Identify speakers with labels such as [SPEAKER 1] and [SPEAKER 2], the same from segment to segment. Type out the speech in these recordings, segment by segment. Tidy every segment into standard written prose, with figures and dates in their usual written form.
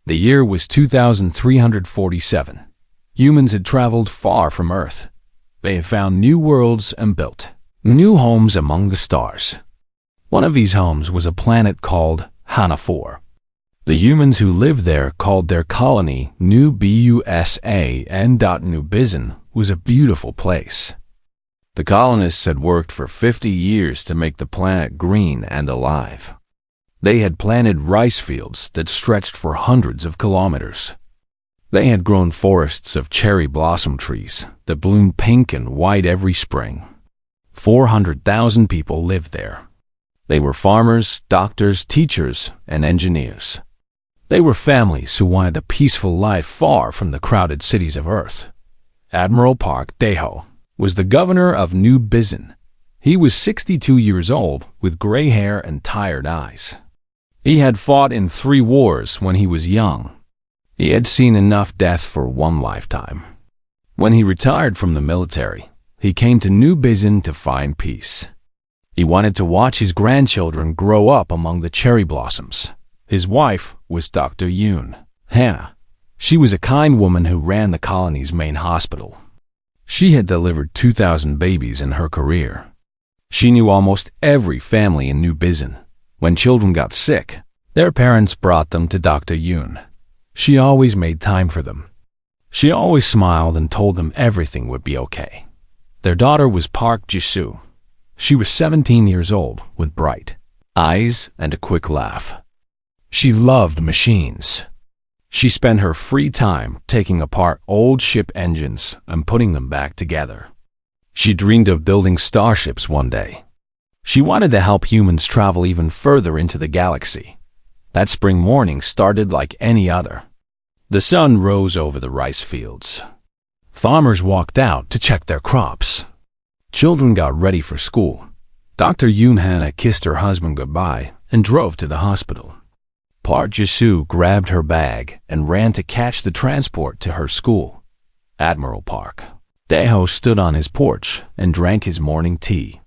[SPEAKER 1] The year was 2347. Humans had traveled far from Earth. They had found new worlds and built new homes among the stars. One of these homes was a planet called HFY. The humans who lived there called their colony New Busa, and New Bizin was a beautiful place. The colonists had worked for 50 years to make the planet green and alive. They had planted rice fields that stretched for hundreds of kilometers. They had grown forests of cherry blossom trees that bloomed pink and white every spring. 400,000 people lived there. They were farmers, doctors, teachers, and engineers. They were families who wanted a peaceful life far from the crowded cities of Earth. Admiral Park Daeho was the governor of New Bizin. He was 62 years old with gray hair and tired eyes. He had fought in 3 wars when he was young. He had seen enough death for one lifetime. When he retired from the military, he came to New Bizin to find peace. He wanted to watch his grandchildren grow up among the cherry blossoms. His wife was Dr. Yoon Hannah. She was a kind woman who ran the colony's main hospital. She had delivered 2,000 babies in her career. She knew almost every family in New Bizin. When children got sick, their parents brought them to Dr. Yoon. She always made time for them. She always smiled and told them everything would be okay. Their daughter was Park Jisoo. She was 17 years old with bright eyes and a quick laugh. She loved machines. She spent her free time taking apart old ship engines and putting them back together. She dreamed of building starships one day. She wanted to help humans travel even further into the galaxy. That spring morning started like any other. The sun rose over the rice fields. Farmers walked out to check their crops. Children got ready for school. Dr. Yoon Hannah kissed her husband goodbye and drove to the hospital. Park Jisoo grabbed her bag and ran to catch the transport to her school. Admiral Park Daeho stood on his porch and drank his morning tea.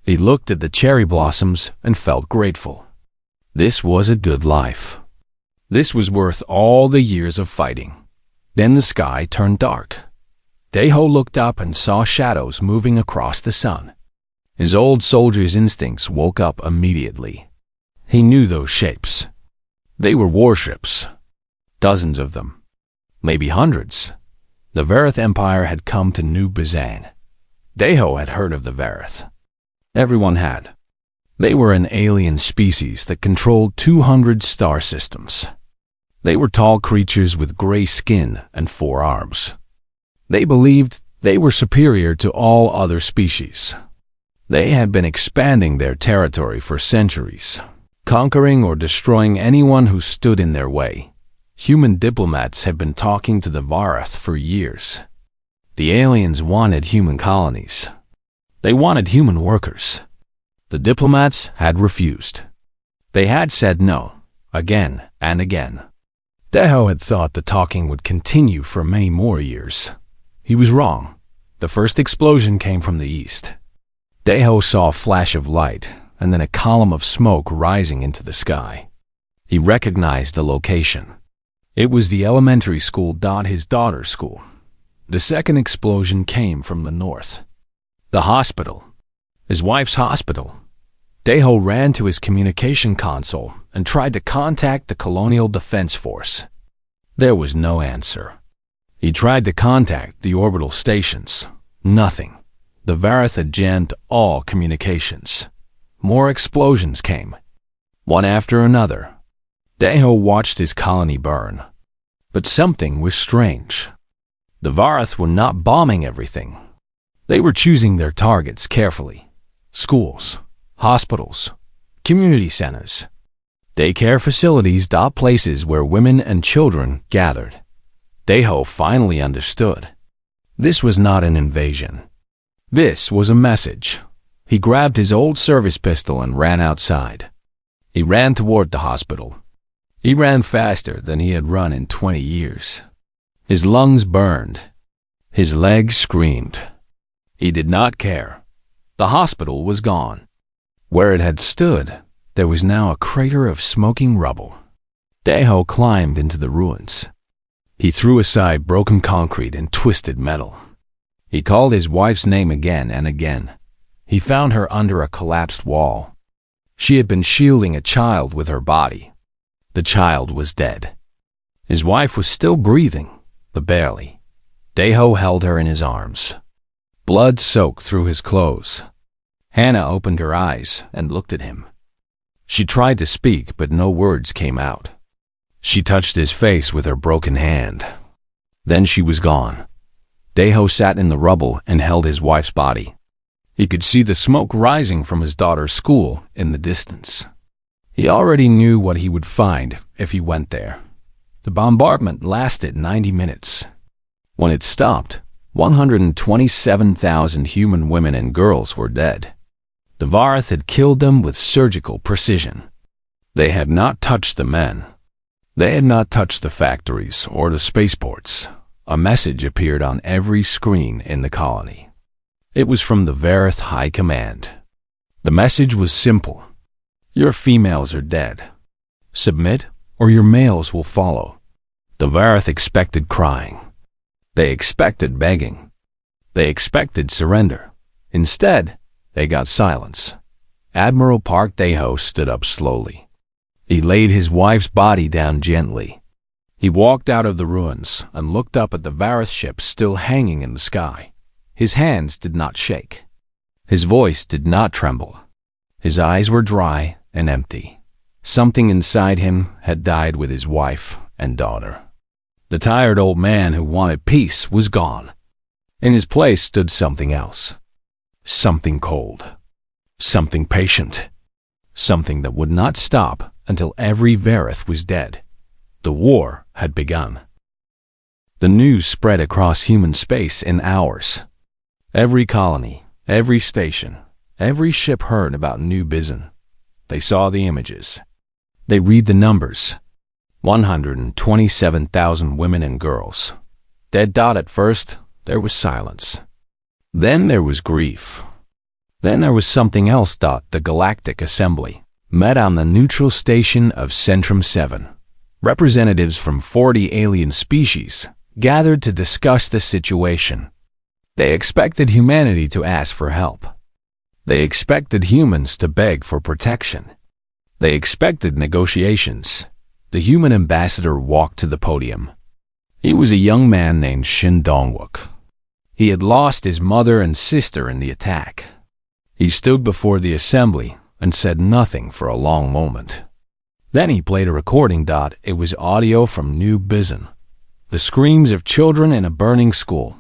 [SPEAKER 1] He looked at the cherry blossoms and felt grateful. This was a good life. This was worth all the years of fighting. Then the sky turned dark. Daeho looked up and saw shadows moving across the sun. His old soldier's instincts woke up immediately. He knew those shapes. They were warships. Dozens of them. Maybe hundreds. The Varith Empire had come to New Bizin. Daeho had heard of the Varith. Everyone had. They were an alien species that controlled 200 star systems. They were tall creatures with gray skin and 4 arms. They believed they were superior to all other species. They had been expanding their territory for centuries, conquering or destroying anyone who stood in their way. Human diplomats had been talking to the Varith for years. The aliens wanted human colonies. They wanted human workers. The diplomats had refused. They had said no, again and again. Daeho had thought the talking would continue for many more years. He was wrong. The first explosion came from the east. Daeho saw a flash of light and then a column of smoke rising into the sky. He recognized the location. It was the elementary school, his daughter's school. The second explosion came from the north. The hospital. His wife's hospital. Daeho ran to his communication console and tried to contact the Colonial Defense Force. There was no answer. He tried to contact the orbital stations. Nothing. The Varith had jammed all communications. More explosions came, one after another. Daeho watched his colony burn. But something was strange. The Varith were not bombing everything. They were choosing their targets carefully. Schools, hospitals, community centers, daycare facilities, places where women and children gathered. Daeho finally understood. This was not an invasion. This was a message. He grabbed his old service pistol and ran outside. He ran toward the hospital. He ran faster than he had run in 20 years. His lungs burned. His legs screamed. He did not care. The hospital was gone. Where it had stood, there was now a crater of smoking rubble. Daeho climbed into the ruins. He threw aside broken concrete and twisted metal. He called his wife's name again and again. He found her under a collapsed wall. She had been shielding a child with her body. The child was dead. His wife was still breathing, but barely. Daeho held her in his arms. Blood soaked through his clothes. Hannah opened her eyes and looked at him. She tried to speak, but no words came out. She touched his face with her broken hand. Then she was gone. Daeho sat in the rubble and held his wife's body. He could see the smoke rising from his daughter's school in the distance. He already knew what he would find if he went there. The bombardment lasted 90 minutes. When it stopped, 127,000 human women and girls were dead. The Varith had killed them with surgical precision. They had not touched the men. They had not touched the factories or the spaceports. A message appeared on every screen in the colony. It was from the Varith High Command. The message was simple. Your females are dead. Submit, or your males will follow. The Varith expected crying. They expected begging. They expected surrender. Instead, they got silence. Admiral Park Daeho stood up slowly. He laid his wife's body down gently. He walked out of the ruins and looked up at the Varith ship still hanging in the sky. His hands did not shake. His voice did not tremble. His eyes were dry and empty. Something inside him had died with his wife and daughter. The tired old man who wanted peace was gone. In his place stood something else. Something cold. Something patient. Something that would not stop until every Varith was dead. The war had begun. The news spread across human space in hours. Every colony, every station, every ship heard about New Bizon. They saw the images. They read the numbers. 127,000 women and girls. Dead. At first, there was silence. Then there was grief. Then there was something else. The Galactic Assembly met on the neutral station of Centrum 7. Representatives from 40 alien species gathered to discuss the situation. They expected humanity to ask for help. They expected humans to beg for protection. They expected negotiations. The human ambassador walked to the podium. He was a young man named Shin Dongwook. He had lost his mother and sister in the attack. He stood before the assembly and said nothing for a long moment. Then he played a recording. It was audio from New Bizon. The screams of children in a burning school.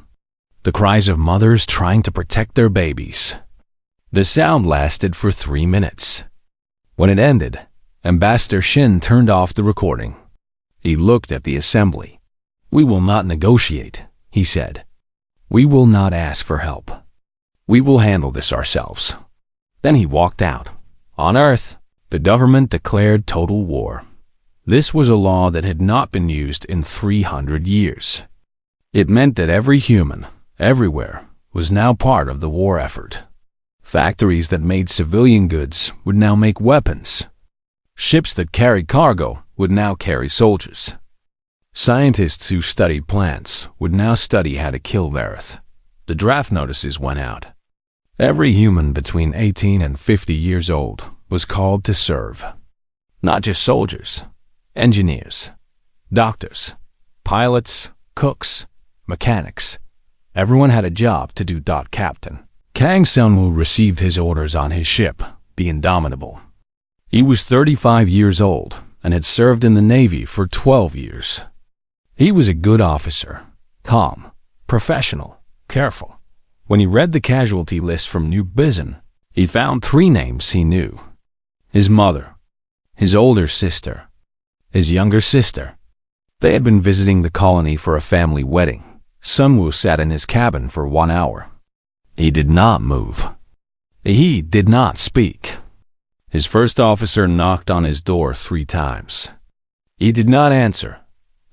[SPEAKER 1] The cries of mothers trying to protect their babies. The sound lasted for 3 minutes. When it ended, Ambassador Shin turned off the recording. He looked at the assembly. "We will not negotiate," he said. "We will not ask for help. We will handle this ourselves." Then he walked out. On Earth, the government declared total war. This was a law that had not been used in 300 years. It meant that every human, everywhere, was now part of the war effort. Factories that made civilian goods would now make weapons. Ships that carried cargo would now carry soldiers. Scientists who studied plants would now study how to kill Varith. The draft notices went out. Every human between 18 and 50 years old was called to serve. Not just soldiers, engineers, doctors, pilots, cooks, mechanics. Everyone had a job to do. Captain Kang Sunwoo received his orders on his ship, the Indomitable. He was 35 years old and had served in the Navy for 12 years. He was a good officer, calm, professional, careful. When he read the casualty list from New Bizon, he found 3 names he knew. His mother, his older sister, his younger sister. They had been visiting the colony for a family wedding. Sunwoo sat in his cabin for 1 hour. He did not move. He did not speak. His first officer knocked on his door 3 times. He did not answer.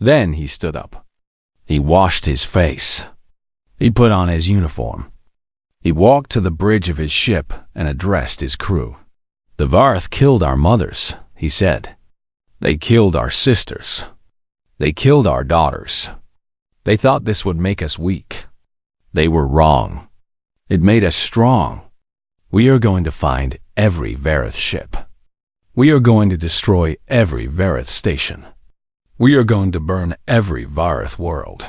[SPEAKER 1] Then he stood up. He washed his face. He put on his uniform. He walked to the bridge of his ship and addressed his crew. "The Varith killed our mothers," he said. They killed our sisters. They killed our daughters. They thought this would make us weak. They were wrong. It made us strong. We are going to find every Vareth ship. We are going to destroy every Vareth station. We are going to burn every Vareth world.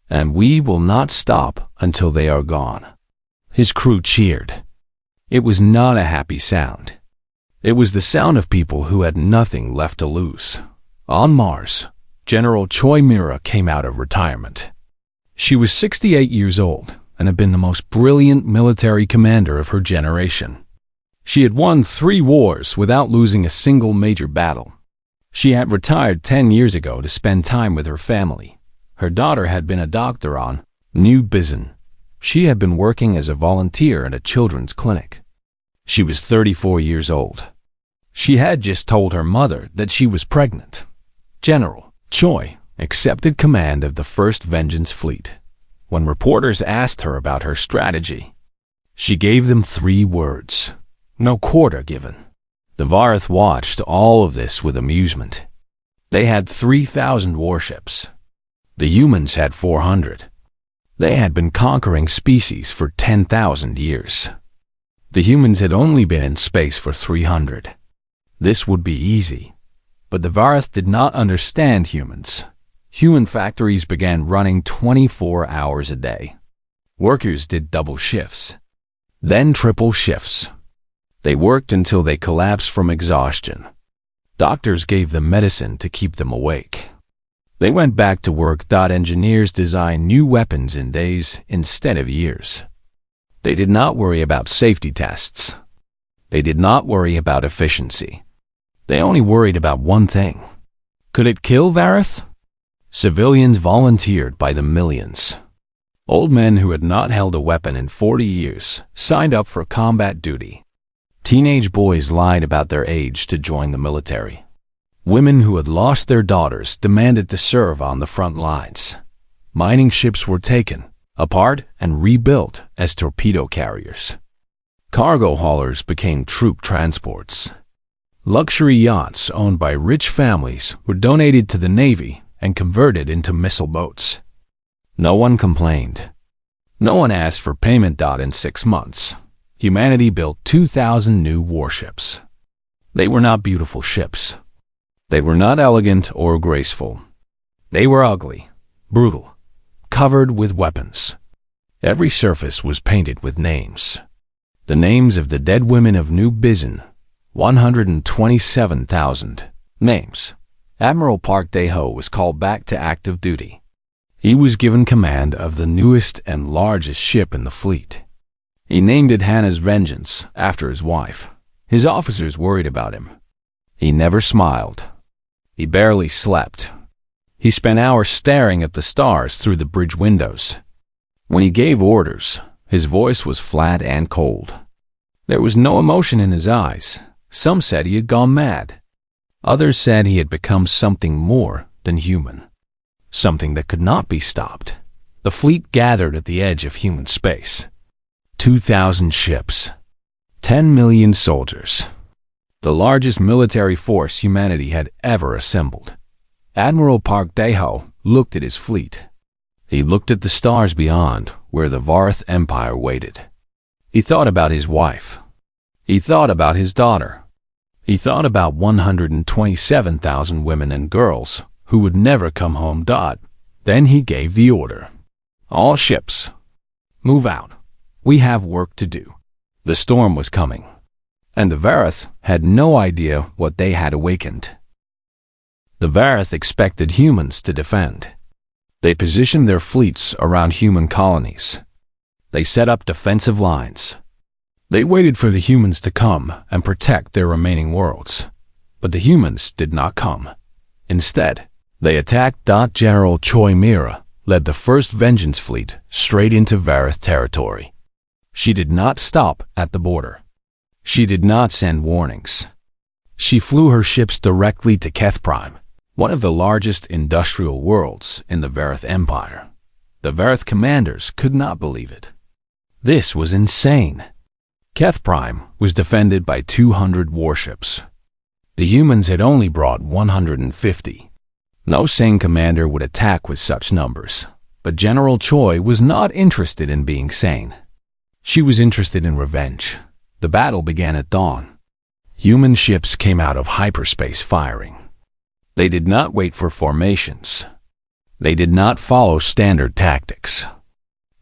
[SPEAKER 1] And we will not stop until they are gone. His crew cheered. It was not a happy sound. It was the sound of people who had nothing left to lose. On Mars, General Choi Mira came out of retirement. She was 68 years old and had been the most brilliant military commander of her generation. She had won 3 wars without losing a single major battle. She had retired 10 years ago to spend time with her family. Her daughter had been a doctor on New Bizin. She had been working as a volunteer at a children's clinic. She was 34 years old. She had just told her mother that she was pregnant. General Choi accepted command of the First Vengeance Fleet. When reporters asked her about her strategy, she gave them 3 words: no quarter given. The Vareth watched all of this with amusement. They had 3,000 warships. The humans had 400. They had been conquering species for 10,000 years. The humans had only been in space for 300. This would be easy. But the Vareth did not understand humans. Human factories began running 24 hours a day. Workers did double shifts, then triple shifts. They worked until they collapsed from exhaustion. Doctors gave them medicine to keep them awake. They went back to work. Engineers designed new weapons in days instead of years. They did not worry about safety tests. They did not worry about efficiency. They only worried about one thing. Could it kill Vareth? Civilians volunteered by the millions. Old men who had not held a weapon in 40 years signed up for combat duty. Teenage boys lied about their age to join the military. Women who had lost their daughters demanded to serve on the front lines. Mining ships were taken apart and rebuilt as torpedo carriers. Cargo haulers became troop transports. Luxury yachts owned by rich families were donated to the Navy and converted into missile boats. No one complained. No one asked for payment. In 6 months, humanity built 2,000 new warships. They were not beautiful ships. They were not elegant or graceful. They were ugly, brutal, covered with weapons. Every surface was painted with names. The names of the dead women of New Bizin, 127,000 names. Admiral Park Dae-ho was called back to active duty. He was given command of the newest and largest ship in the fleet. He named it Hannah's Vengeance after his wife. His officers worried about him. He never smiled. He barely slept. He spent hours staring at the stars through the bridge windows. When he gave orders, his voice was flat and cold. There was no emotion in his eyes. Some said he had gone mad. Others said he had become something more than human. Something that could not be stopped. The fleet gathered at the edge of human space. 2,000 ships. 10 million soldiers. The largest military force humanity had ever assembled. Admiral Park Dae-ho looked at his fleet. He looked at the stars beyond, where the Vareth Empire waited. He thought about his wife. He thought about his daughter. He thought about 127,000 women and girls who would never come home. Then he gave the order. All ships, move out. We have work to do. The storm was coming, and the Vareth had no idea what they had awakened. The Vareth expected humans to defend. They positioned their fleets around human colonies. They set up defensive lines. They waited for the humans to come and protect their remaining worlds. But the humans did not come. Instead, they attacked. General Choi Mira led the First Vengeance Fleet straight into Vareth territory. She did not stop at the border. She did not send warnings. She flew her ships directly to Keth Prime, one of the largest industrial worlds in the Vareth Empire. The Vareth commanders could not believe it. This was insane. Keth Prime was defended by 200 warships. The humans had only brought 150. No sane commander would attack with such numbers, but General Choi was not interested in being sane. She was interested in revenge. The battle began at dawn. Human ships came out of hyperspace firing. They did not wait for formations. They did not follow standard tactics.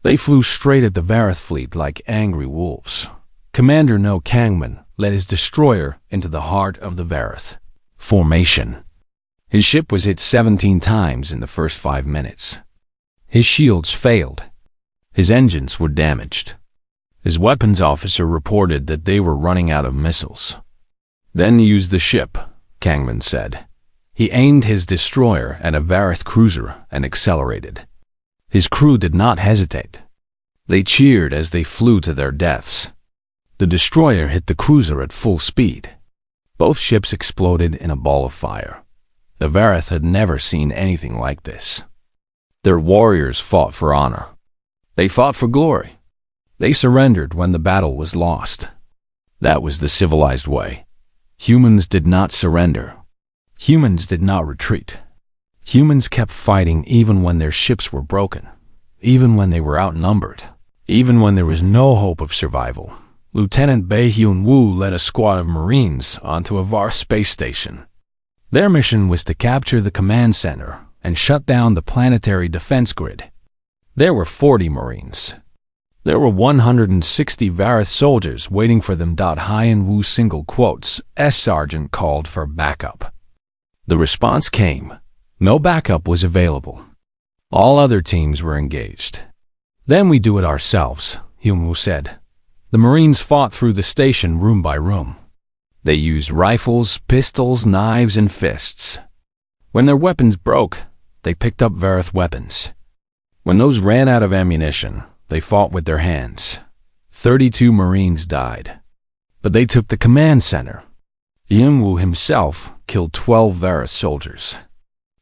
[SPEAKER 1] They flew straight at the Vareth fleet like angry wolves. Commander No Kangman led his destroyer into the heart of the Vareth formation. His ship was hit 17 times in the first 5 minutes. His shields failed. His engines were damaged. His weapons officer reported that they were running out of missiles. Then use the ship, Kangman said. He aimed his destroyer at a Vareth cruiser and accelerated. His crew did not hesitate. They cheered as they flew to their deaths. The destroyer hit the cruiser at full speed. Both ships exploded in a ball of fire. The Vareth had never seen anything like this. Their warriors fought for honor. They fought for glory. They surrendered when the battle was lost. That was the civilized way. Humans did not surrender. Humans did not retreat. Humans kept fighting even when their ships were broken, even when they were outnumbered, even when there was no hope of survival. Lieutenant Bae Hyun-woo led a squad of Marines onto a VAR space station. Their mission was to capture the command center and shut down the planetary defense grid. There were 40 Marines. There were 160 Vareth soldiers waiting for them. Hyun-woo single quotes, S Sergeant called for backup. The response came. No backup was available. All other teams were engaged. Then we do it ourselves, Hyun-woo said. The Marines fought through the station room by room. They used rifles, pistols, knives, and fists. When their weapons broke, they picked up Vareth weapons. When those ran out of ammunition, they fought with their hands. 32 Marines died. But they took the command center. Hyun-woo himself killed 12 Vareth soldiers.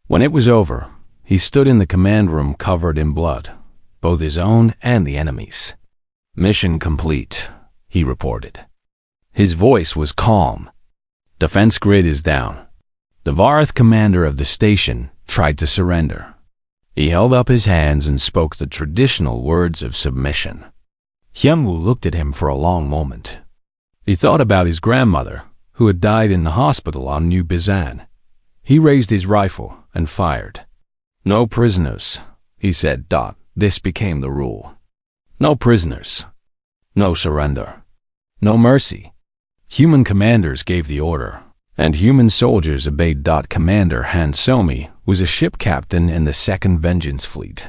[SPEAKER 1] When it was over, he stood in the command room covered in blood, both his own and the enemy's. Mission complete, he reported. His voice was calm. Defense grid is down. The Vareth commander of the station tried to surrender. He held up his hands and spoke the traditional words of submission. Hyun-woo looked at him for a long moment. He thought about his grandmother, who had died in the hospital on New Bizan. He raised his rifle and fired. No prisoners, he said. This became the rule. No prisoners. No surrender. No mercy. Human commanders gave the order, and human soldiers obeyed. Commander Han Somi was a ship captain in the 2nd Vengeance Fleet.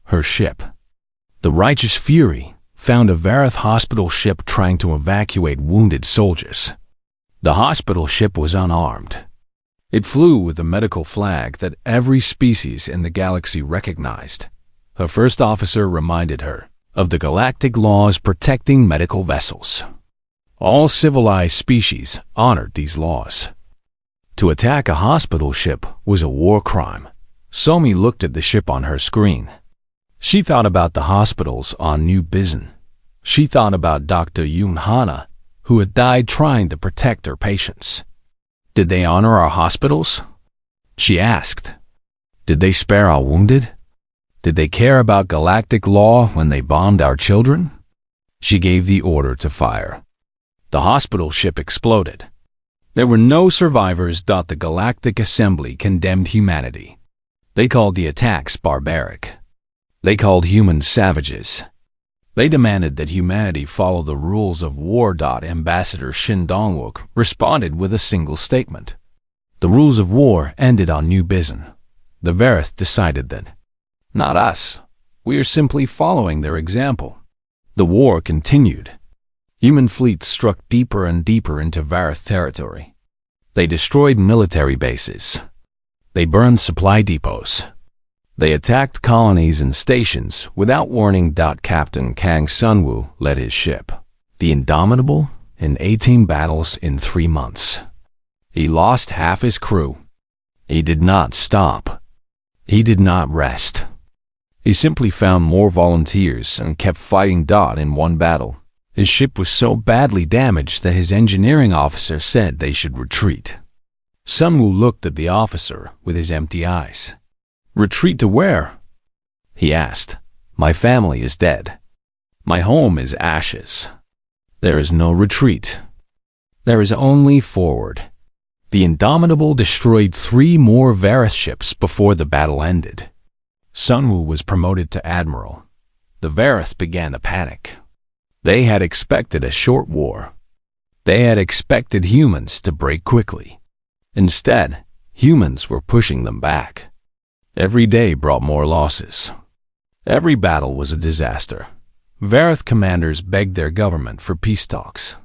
[SPEAKER 1] Her ship, the Righteous Fury, found a Vareth hospital ship trying to evacuate wounded soldiers. The hospital ship was unarmed. It flew with a medical flag that every species in the galaxy recognized. Her first officer reminded her of the galactic laws protecting medical vessels. All civilized species honored these laws. To attack a hospital ship was a war crime. Somi looked at the ship on her screen. She thought about the hospitals on New Bizan. She thought about Dr. Yoon Hana, who had died trying to protect her patients. Did they honor our hospitals? She asked. Did they spare our wounded? Did they care about galactic law when they bombed our children? She gave the order to fire. The hospital ship exploded. There were no survivors. The Galactic Assembly condemned humanity. They called the attacks barbaric. They called humans savages. They demanded that humanity follow the rules of war. Ambassador Shin Dong-wook responded with a single statement. The rules of war ended on New Bizan. The Vareth decided that. Not us. We are simply following their example. The war continued. Human fleets struck deeper and deeper into Vareth territory. They destroyed military bases. They burned supply depots. They attacked colonies and stations without warning. Captain Kang Sun-woo led his ship, the Indomitable, in 18 battles in 3 months. He lost half his crew. He did not stop. He did not rest. He simply found more volunteers and kept fighting. In one battle, his ship was so badly damaged that his engineering officer said they should retreat. Sunwoo looked at the officer with his empty eyes. "Retreat to where?" he asked. "My family is dead. My home is ashes. There is no retreat. There is only forward." The Indomitable destroyed 3 more Vareth ships before the battle ended. Sunwoo was promoted to admiral. The Vareth began to panic. They had expected a short war. They had expected humans to break quickly. Instead, humans were pushing them back. Every day brought more losses. Every battle was a disaster. Vareth commanders begged their government for peace talks.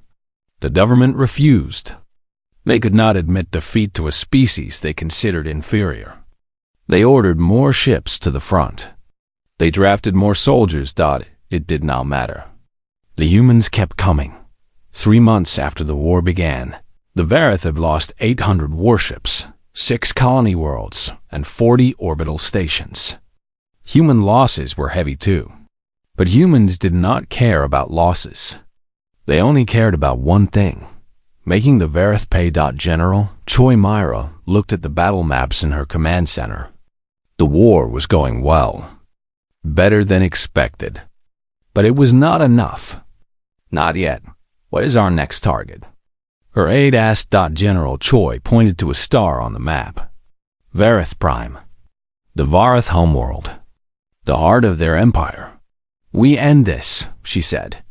[SPEAKER 1] The government refused. They could not admit defeat to a species they considered inferior. They ordered more ships to the front. They drafted more soldiers. It did not matter. The humans kept coming. 3 months after the war began, the Vareth had lost 800 warships, 6 colony worlds, and 40 orbital stations. Human losses were heavy too. But humans did not care about losses. They only cared about one thing: making the Vareth pay. General Choi Myra looked at the battle maps in her command center. The war was going well. Better than expected. But it was not enough. "Not yet. What is our next target?" her aide asked. General Choi pointed to a star on the map. "Vareth Prime. The Vareth homeworld. The heart of their empire. We end this," she said.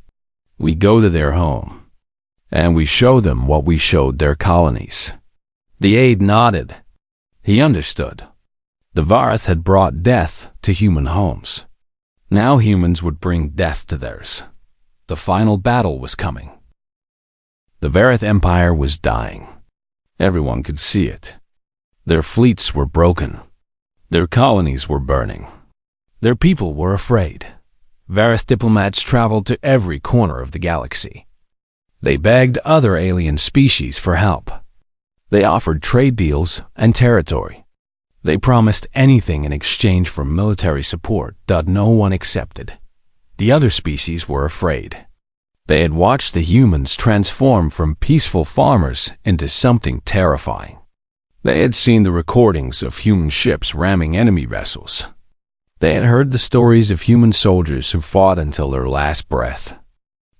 [SPEAKER 1] "We go to their home. And we show them what we showed their colonies." The aide nodded. He understood. The Vareth had brought death to human homes. Now humans would bring death to theirs. The final battle was coming. The Vareth Empire was dying. Everyone could see it. Their fleets were broken. Their colonies were burning. Their people were afraid. Vareth diplomats traveled to every corner of the galaxy. They begged other alien species for help. They offered trade deals and territory. They promised anything in exchange for military support. No one accepted. The other species were afraid. They had watched the humans transform from peaceful farmers into something terrifying. They had seen the recordings of human ships ramming enemy vessels. They had heard the stories of human soldiers who fought until their last breath.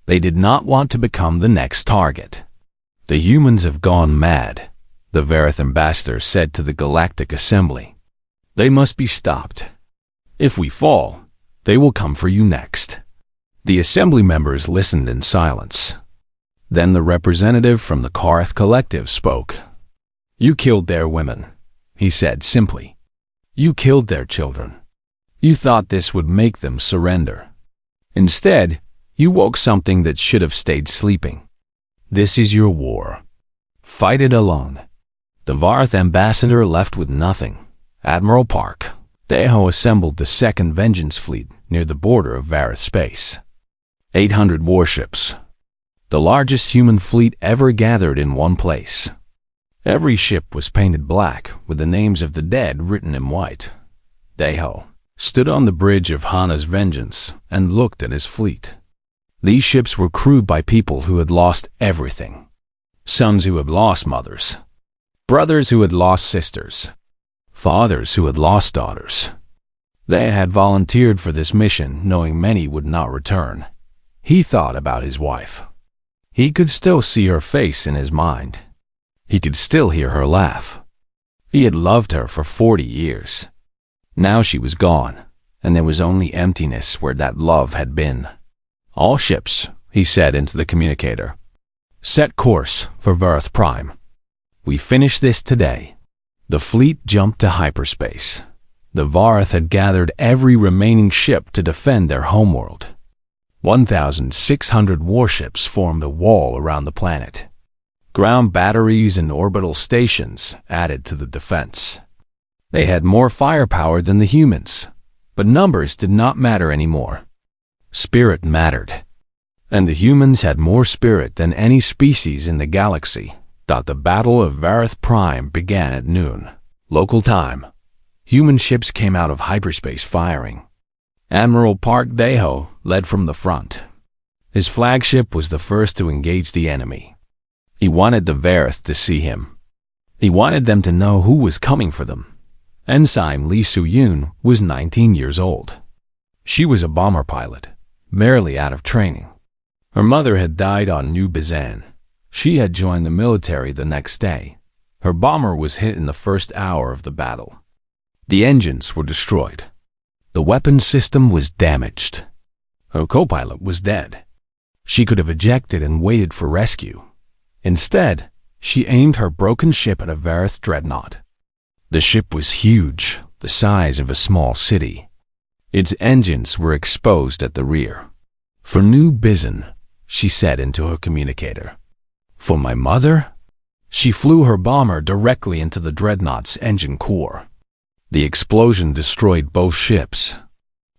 [SPEAKER 1] They did not want to become the next target. "The humans have gone mad," the Vareth ambassador said to the Galactic Assembly. "They must be stopped. If we fall, they will come for you next." The assembly members listened in silence. Then the representative from the Karth Collective spoke. "You killed their women," he said simply. "You killed their children. You thought this would make them surrender. Instead, you woke something that should have stayed sleeping. This is your war. Fight it alone." The Vareth ambassador left with nothing. Admiral Park Deho assembled the Second Vengeance Fleet near the border of Vareth space. 800 warships. The largest human fleet ever gathered in one place. Every ship was painted black with the names of the dead written in white. Deho stood on the bridge of Hana's Vengeance and looked at his fleet. These ships were crewed by people who had lost everything. Sons who had lost mothers. Brothers who had lost sisters. Fathers who had lost daughters. They had volunteered for this mission knowing many would not return. He thought about his wife. He could still see her face in his mind. He could still hear her laugh. He had loved her for 40 years. Now she was gone, and there was only emptiness where that love had been. "All ships," he said into the communicator. "Set course for Vareth Prime. We finish this today." The fleet jumped to hyperspace. The Vareth had gathered every remaining ship to defend their homeworld. 1,600 warships formed a wall around the planet. Ground batteries and orbital stations added to the defense. They had more firepower than the humans, but numbers did not matter anymore. Spirit mattered. And the humans had more spirit than any species in the galaxy. The Battle of Vareth Prime began at noon, local time. Human ships came out of hyperspace firing. Admiral Park Deho led from the front. His flagship was the first to engage the enemy. He wanted the Vareth to see him. He wanted them to know who was coming for them. Ensign Lee Soo-yoon was 19 years old. She was a bomber pilot, barely out of training. Her mother had died on New Bizan. She had joined the military the next day. Her bomber was hit in the first hour of the battle. The engines were destroyed. The weapons system was damaged. Her co-pilot was dead. She could have ejected and waited for rescue. Instead, she aimed her broken ship at a Vareth dreadnought. The ship was huge, the size of a small city. Its engines were exposed at the rear. "For New Bizan," she said into her communicator. "For my mother?" She flew her bomber directly into the dreadnought's engine core. The explosion destroyed both ships.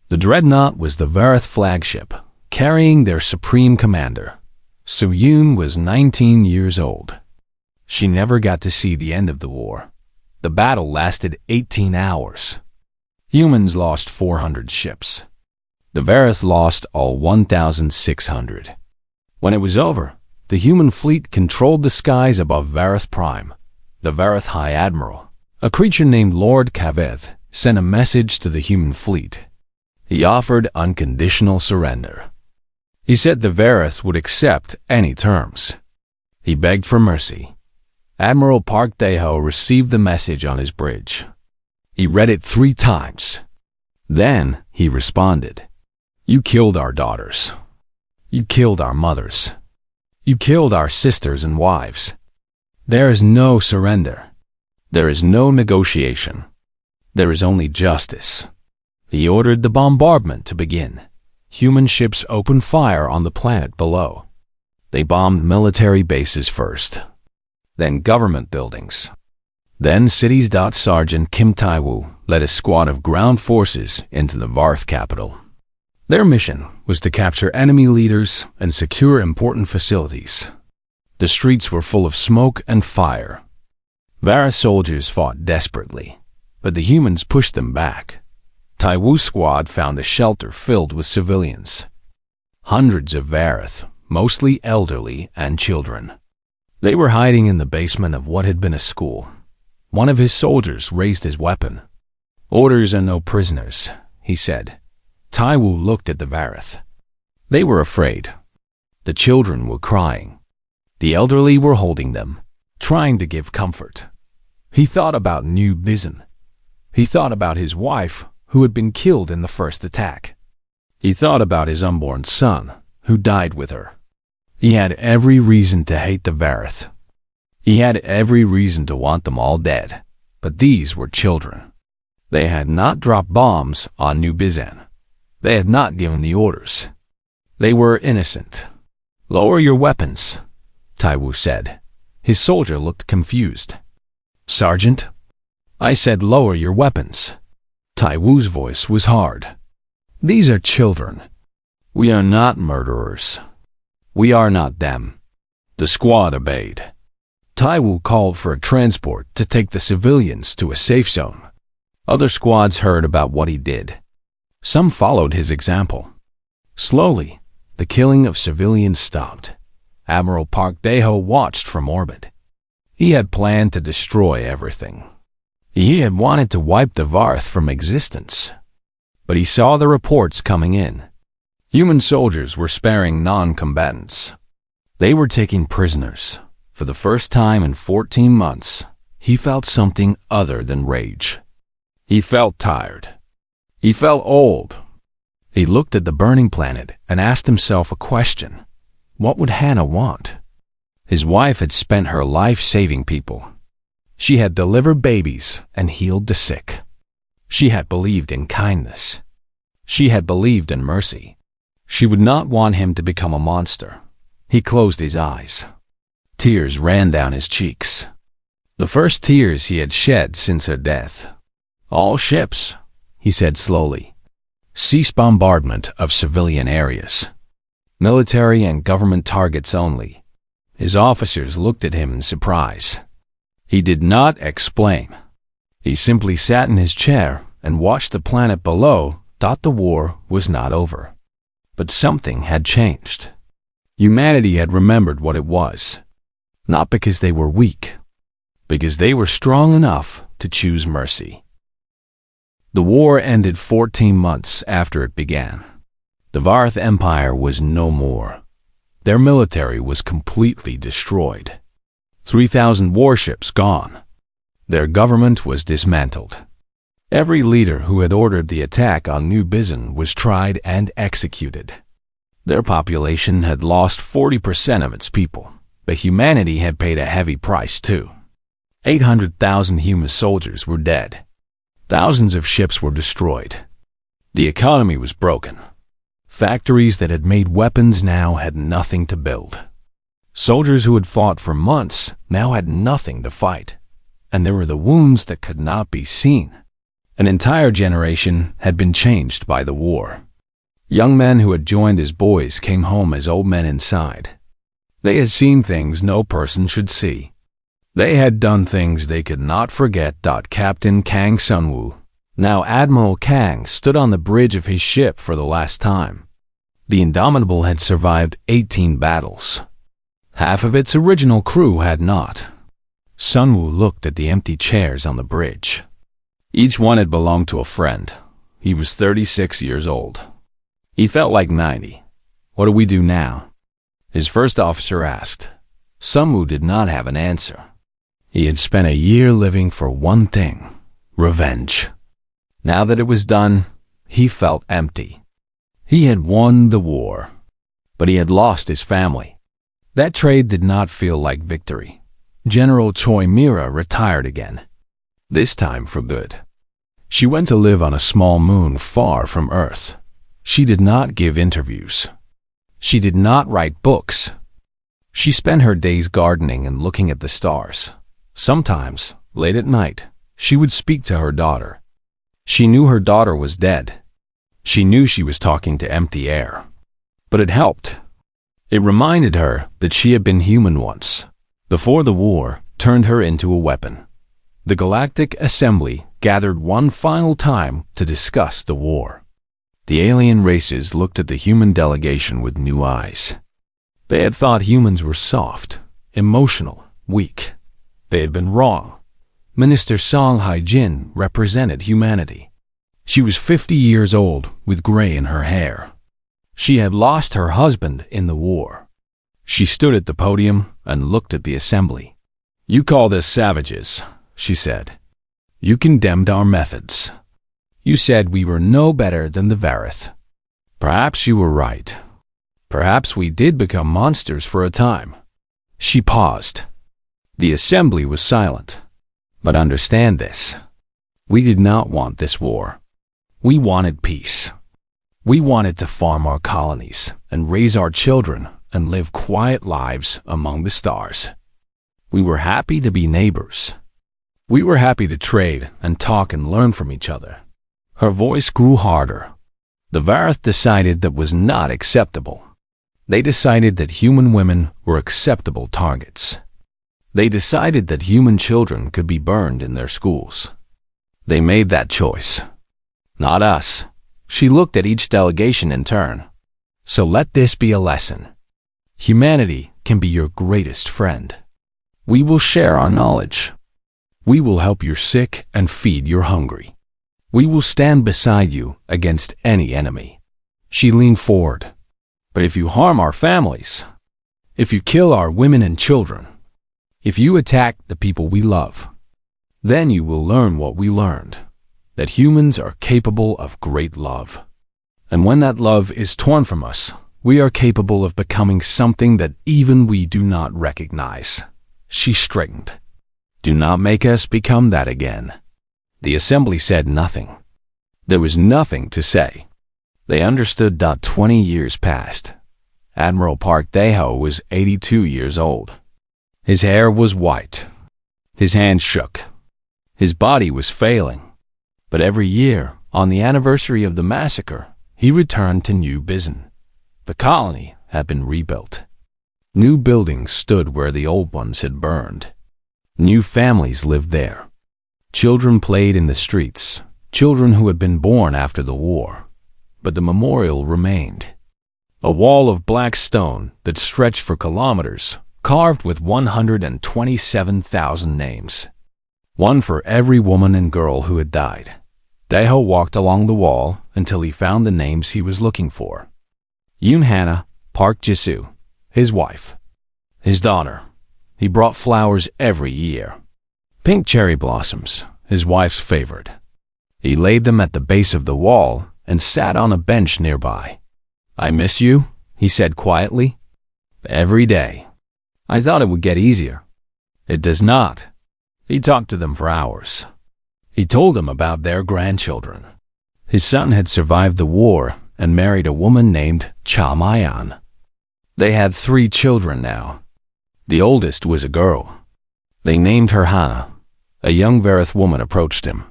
[SPEAKER 1] The dreadnought was the Vareth flagship, carrying their supreme commander. Soo-yoon was 19 years old. She never got to see the end of the war. The battle lasted 18 hours. Humans lost 400 ships. The Vareth lost all 1,600. When it was over, the human fleet controlled the skies above Vareth Prime. The Vareth High Admiral, a creature named Lord Kaveth, sent a message to the human fleet. He offered unconditional surrender. He said the Vareth would accept any terms. He begged for mercy. Admiral Park Dae-ho received the message on his bridge. He read it 3 times. Then he responded, "You killed our daughters. You killed our mothers. You killed our sisters and wives. There is no surrender. There is no negotiation. There is only justice." He ordered the bombardment to begin. Human ships opened fire on the planet below. They bombed military bases first, then government buildings, then cities. Sergeant Kim Tae-woo led a squad of ground forces into the Vareth capital. Their mission was to capture enemy leaders and secure important facilities. The streets were full of smoke and fire. Vareth soldiers fought desperately, but the humans pushed them back. Tae-woo's squad found a shelter filled with civilians. Hundreds of Vareth, mostly elderly and children. They were hiding in the basement of what had been a school. One of his soldiers raised his weapon. "Orders and no prisoners," he said. Tae-woo looked at the Vareth. They were afraid. The children were crying. The elderly were holding them, trying to give comfort. He thought about New Bizan. He thought about his wife, who had been killed in the first attack. He thought about his unborn son, who died with her. He had every reason to hate the Vareth. He had every reason to want them all dead, but these were children. They had not dropped bombs on New Bizan. They had not given the orders. They were innocent. "Lower your weapons," Tae-woo said. His soldier looked confused. "Sergeant?" "I said lower your weapons." Tae-woo's voice was hard. "These are children. We are not murderers. We are not them." The squad obeyed. Tae-woo called for a transport to take the civilians to a safe zone. Other squads heard about what he did. Some followed his example. Slowly, the killing of civilians stopped. Admiral Park Dae-ho watched from orbit. He had planned to destroy everything. He had wanted to wipe the Vareth from existence. But he saw the reports coming in. Human soldiers were sparing non-combatants. They were taking prisoners. For the first time in 14 months, he felt something other than rage. He felt tired. He felt old. He looked at the burning planet and asked himself a question. What would Hannah want? His wife had spent her life saving people. She had delivered babies and healed the sick. She had believed in kindness. She had believed in mercy. She would not want him to become a monster. He closed his eyes. Tears ran down his cheeks. The first tears he had shed since her death. "All ships," he said slowly, "cease bombardment of civilian areas. Military and government targets only." His officers looked at him in surprise. He did not explain. He simply sat in his chair and watched the planet below. Thought the war was not over. But something had changed. Humanity had remembered what it was. Not because they were weak, because they were strong enough to choose mercy. The war ended 14 months after it began. The Varth Empire was no more. Their military was completely destroyed. 3,000 warships gone. Their government was dismantled. Every leader who had ordered the attack on New Bizon was tried and executed. Their population had lost 40% of its people, but humanity had paid a heavy price too. 800,000 human soldiers were dead. Thousands of ships were destroyed. The economy was broken. Factories that had made weapons now had nothing to build. Soldiers who had fought for months now had nothing to fight, and there were the wounds that could not be seen. An entire generation had been changed by the war. Young men who had joined as boys came home as old men inside. They had seen things no person should see. They had done things they could not forget. Captain Kang Sunwoo, now Admiral Kang, stood on the bridge of his ship for the last time. The Indomitable had survived 18 battles. Half of its original crew had not. Sunwoo looked at the empty chairs on the bridge. Each one had belonged to a friend. He was 36 years old. He felt like 90. What do we do now? His first officer asked. Sunwoo did not have an answer. He had spent a year living for one thing: revenge. Now that it was done, he felt empty. He had won the war, but he had lost his family. That trade did not feel like victory. General Choi Mira retired again, this time for good. She went to live on a small moon far from Earth. She did not give interviews. She did not write books. She spent her days gardening and looking at the stars. Sometimes, late at night, she would speak to her daughter. She knew her daughter was dead. She knew she was talking to empty air. But it helped. It reminded her that she had been human once, before the war turned her into a weapon. The Galactic Assembly gathered one final time to discuss the war. The alien races looked at the human delegation with new eyes. They had thought humans were soft, emotional, weak. They had been wrong. Minister Song Hai-jin represented humanity. She was 50 years old with gray in her hair. She had lost her husband in the war. She stood at the podium and looked at the assembly. "You called us savages," she said. "You condemned our methods. You said we were no better than the Varith. Perhaps you were right. Perhaps we did become monsters for a time." She paused. The assembly was silent. But understand this. We did not want this war. We wanted peace. We wanted to farm our colonies and raise our children and live quiet lives among the stars. We were happy to be neighbors. We were happy to trade and talk and learn from each other. Her voice grew harder. The Varith decided that was not acceptable. They decided that human women were acceptable targets. They decided that human children could be burned in their schools. They made that choice. Not us. She looked at each delegation in turn. So let this be a lesson. Humanity can be your greatest friend. We will share our knowledge. We will help your sick and feed your hungry. We will stand beside you against any enemy. She leaned forward. But if you harm our families, if you kill our women and children, if you attack the people we love, then you will learn what we learned, that humans are capable of great love. And when that love is torn from us, we are capable of becoming something that even we do not recognize. She straightened. Do not make us become that again. The assembly said nothing. There was nothing to say. They understood. 20 years passed. Admiral Park Dae-ho was 82 years old. His hair was white. His hands shook. His body was failing. But every year, on the anniversary of the massacre, he returned to New Bizon. The colony had been rebuilt. New buildings stood where the old ones had burned. New families lived there. Children played in the streets, children who had been born after the war. But the memorial remained. A wall of black stone that stretched for kilometers carved with 127,000 names, one for every woman and girl who had died. Daeho walked along the wall until he found the names he was looking for. Yoon Hana, Park Jisoo, his wife. His daughter. He brought flowers every year. Pink cherry blossoms, his wife's favorite. He laid them at the base of the wall and sat on a bench nearby. "I miss you," he said quietly. "Every day. I thought it would get easier. It does not." He talked to them for hours. He told them about their grandchildren. His son had survived the war and married a woman named Cha Mayan. They had 3 children now. The oldest was a girl. They named her Hana. A young Varith woman approached him.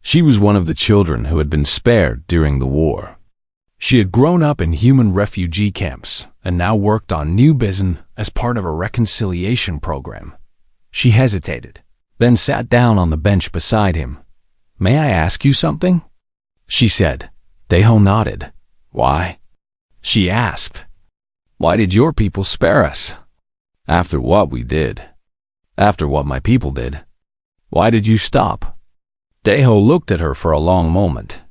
[SPEAKER 1] She was one of the children who had been spared during the war. She had grown up in human refugee camps and now worked on New Bizen as part of a reconciliation program. She hesitated, then sat down on the bench beside him. "May I ask you something?" she said. Daeho nodded. "Why?" she asked. "Why did your people spare us? After what we did. After what my people did. Why did you stop?" Daeho looked at her for a long moment.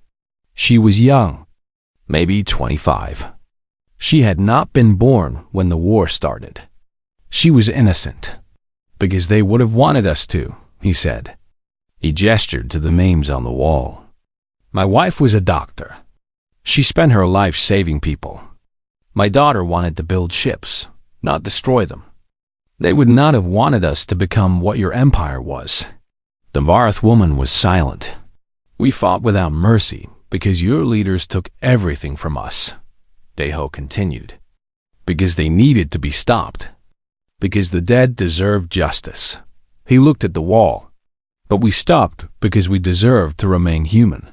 [SPEAKER 1] She was young, maybe 25. She had not been born when the war started. She was innocent. "Because they would have wanted us to," he said. He gestured to the names on the wall. "My wife was a doctor. She spent her life saving people. My daughter wanted to build ships, not destroy them. They would not have wanted us to become what your empire was." The Varith woman was silent. "We fought without mercy because your leaders took everything from us," Daeho continued. "Because they needed to be stopped. Because the dead deserved justice." He looked at the wall. "But we stopped because we deserved to remain human.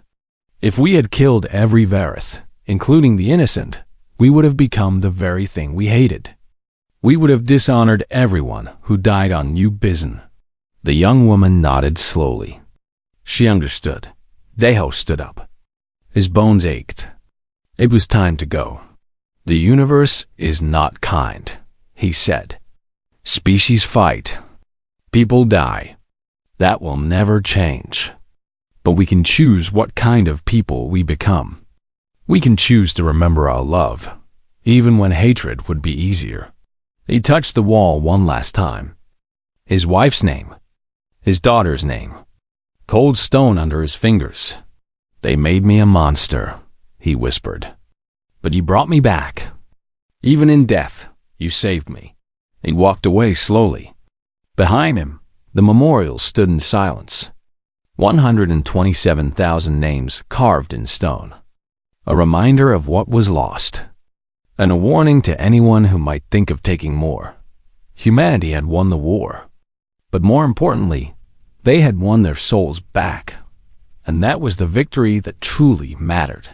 [SPEAKER 1] If we had killed every Varith, including the innocent, we would have become the very thing we hated. We would have dishonored everyone who died on New Bizen." The young woman nodded slowly. She understood. Daeho stood up. His bones ached. It was time to go. "The universe is not kind," he said. "Species fight. People die. That will never change. But we can choose what kind of people we become. We can choose to remember our love, even when hatred would be easier." He touched the wall one last time. His wife's name. His daughter's name. Cold stone under his fingers. "They made me a monster," he whispered. "But you brought me back. Even in death, you saved me." He walked away slowly. Behind him, the memorial stood in silence. 127,000 names carved in stone. A reminder of what was lost. And a warning to anyone who might think of taking more. Humanity had won the war. But more importantly, they had won their souls back. And that was the victory that truly mattered.